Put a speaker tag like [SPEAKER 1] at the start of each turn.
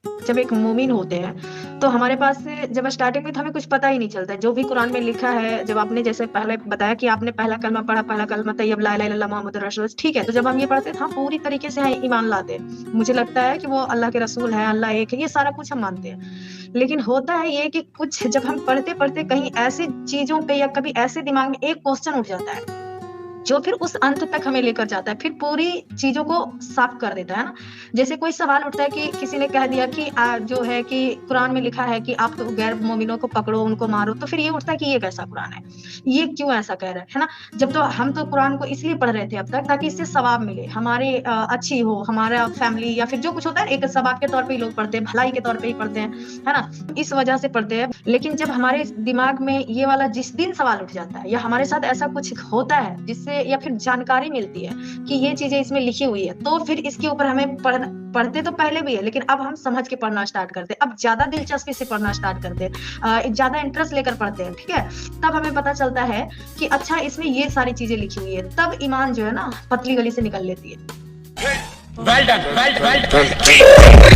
[SPEAKER 1] जब एक मोमिन होते हैं, तो हमारे पास से जब स्टार्टिंग में तो हमें कुछ पता ही नहीं चलता है। जो भी कुरान में लिखा है, जब आपने जैसे पहले बताया कि आपने पहला कलमा पढ़ा, पहला कलमा तैयब ला इलाहा इल्लल्लाह मुहम्मदुर रसूलुल्लाह, ठीक है। तो जब हम ये पढ़ते हैं, हाँ, पूरी तरीके से हाँ, ईमान लाते हैं। मुझे लगता है कि वो अल्लाह के रसूल हैं, अल्लाह एक है, ये सारा कुछ हम मानते हैं। लेकिन होता है ये कि कुछ जब हम पढ़ते-पढ़ते कहीं ऐसी चीज़ों पे या कभी ऐसे दिमाग में एक क्वेश्चन उठ जाता है, जो फिर उस अंत तक हमें लेकर जाता है, फिर पूरी चीज़ों को साफ कर देता है ना। जैसे कोई सवाल उठता है कि किसी ने कह दिया कि जो है कि कुरान में लिखा है कि आप तो गैर मोमिनों को पकड़ो, उनको मारो, तो फिर ये उठता है कि ये कैसा कुरान है? ये क्यों ऐसा कह रहा है ना? जब तो हम तो कुरान को इसलिए पढ़ रहे थे अब तक ताकि इससे सवाब मिले, हमारे अच्छी हो, हमारा फैमिली या फिर जो कुछ होता है ना, एक सवाब के तौर पे ही लोग पढ़ते हैं, भलाई के तौर पे ही पढ़ते हैं, है ना? इस वजह से पढ़ते हैं। लेकिन जब हमारे दिमाग में ये वाला जिस दिन सवाल उठ जाता है या हमारे साथ ऐसा कुछ होता है जिससे या फिर जानकारी मिलती है कि ये चीजें इसमें लिखी हुई है, तो फिर इसके ऊपर हमें पढ़ते तो पहले भी है, लेकिन अब हम समझ के पढ़ना स्टार्ट करते हैं। अब ज्यादा दिलचस्पी से पढ़ना स्टार्ट करते हैं, ज्यादा इंटरेस्ट लेकर पढ़ते हैं, ठीक है। तब हमें पता चलता है कि अच्छा, इसमें ये सारी चीजें लिखी हुई है, तब ईमान जो है ना पतली गली से निकल लेती है।
[SPEAKER 2] Well done.